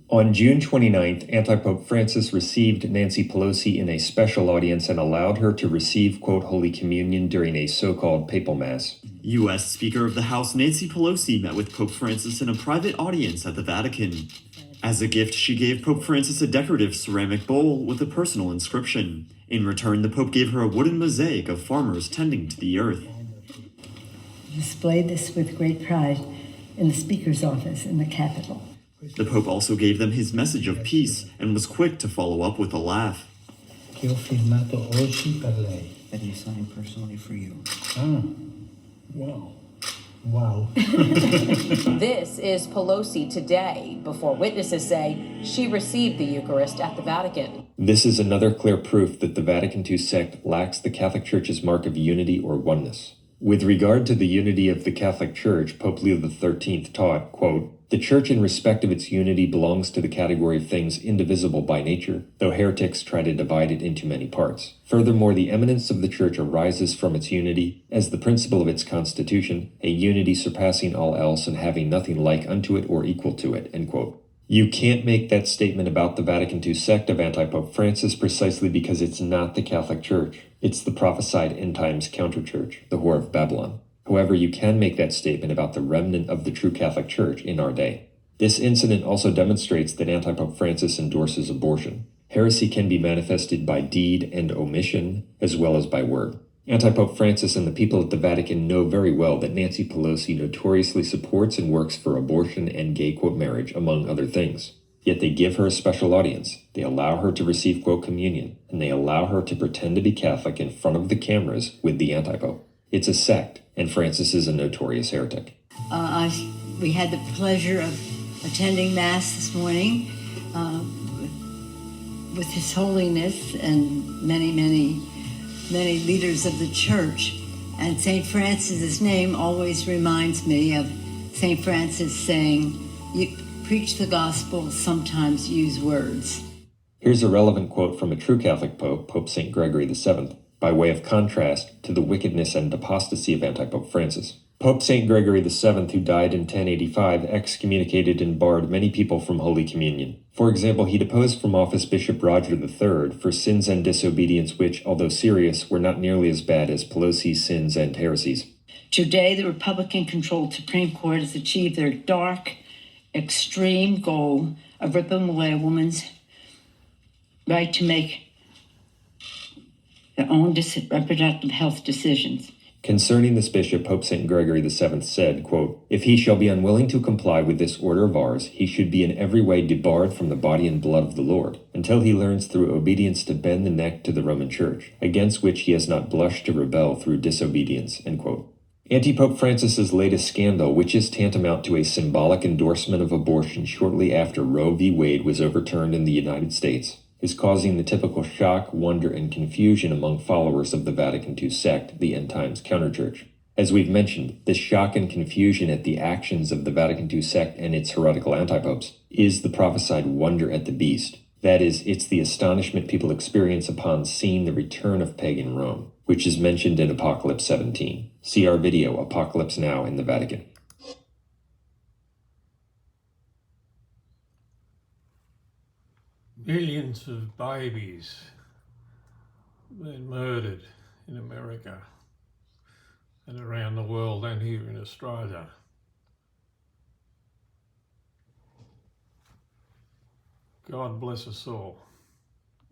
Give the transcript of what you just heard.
On June 29th, Anti-Pope Francis received Nancy Pelosi in a special audience and allowed her to receive, quote, Holy Communion during a so-called papal mass. U.S. Speaker of the House Nancy Pelosi met with Pope Francis in a private audience at the Vatican. As a gift, she gave Pope Francis a decorative ceramic bowl with a personal inscription. In return, the Pope gave her a wooden mosaic of farmers tending to the earth. Display this with great pride in the Speaker's office in the Capitol. The Pope also gave them his message of peace and was quick to follow up with a laugh. Che ho firmato oggi per lei. That he signed personally for you. Ah, wow. Wow. This is Pelosi today, before witnesses say she received the Eucharist at the Vatican. This is another clear proof that the Vatican II sect lacks the Catholic Church's mark of unity or oneness. With regard to the unity of the Catholic Church, Pope Leo XIII taught, quote, the Church in respect of its unity belongs to the category of things indivisible by nature, though heretics try to divide it into many parts. Furthermore, the eminence of the Church arises from its unity, as the principle of its constitution, a unity surpassing all else and having nothing like unto it or equal to it, end quote. You can't make that statement about the Vatican II sect of Anti-Pope Francis precisely because it's not the Catholic Church. It's the prophesied end-times counter-church, the Whore of Babylon. However, you can make that statement about the remnant of the true Catholic Church in our day. This incident also demonstrates that Anti-Pope Francis endorses abortion. Heresy can be manifested by deed and omission, as well as by word. Anti-Pope Francis and the people at the Vatican know very well that Nancy Pelosi notoriously supports and works for abortion and gay, quote, marriage, among other things. Yet they give her a special audience, they allow her to receive, quote, communion, and they allow her to pretend to be Catholic in front of the cameras with the anti-pope. It's a sect, and Francis is a notorious heretic. We had the pleasure of attending Mass this morning with His Holiness and many leaders of the Church. And St. Francis's name always reminds me of St. Francis saying, you preach the gospel, sometimes use words. Here's a relevant quote from a true Catholic pope, Pope St. Gregory VII, by way of contrast to the wickedness and apostasy of Anti-Pope Francis. Pope St. Gregory VII, who died in 1085, excommunicated and barred many people from Holy Communion. For example, he deposed from office Bishop Roger III for sins and disobedience which, although serious, were not nearly as bad as Pelosi's sins and heresies. Today, the Republican-controlled Supreme Court has achieved their dark, extreme goal of ripping away a woman's right to make their own reproductive health decisions. Concerning this bishop, Pope St. Gregory VII said, quote, if he shall be unwilling to comply with this order of ours, he should be in every way debarred from the body and blood of the Lord, until he learns through obedience to bend the neck to the Roman Church, against which he has not blushed to rebel through disobedience, end quote. Anti-Pope Francis's latest scandal, which is tantamount to a symbolic endorsement of abortion shortly after Roe v. Wade was overturned in the United States, is causing the typical shock, wonder, and confusion among followers of the Vatican II sect, the end-times counterchurch. As we've mentioned, this shock and confusion at the actions of the Vatican II sect and its heretical antipopes is the prophesied wonder at the beast. That is, it's the astonishment people experience upon seeing the return of pagan Rome, which is mentioned in Apocalypse 17. See our video, Apocalypse Now in the Vatican. Millions of babies been murdered in America and around the world and here in Australia. God bless us all.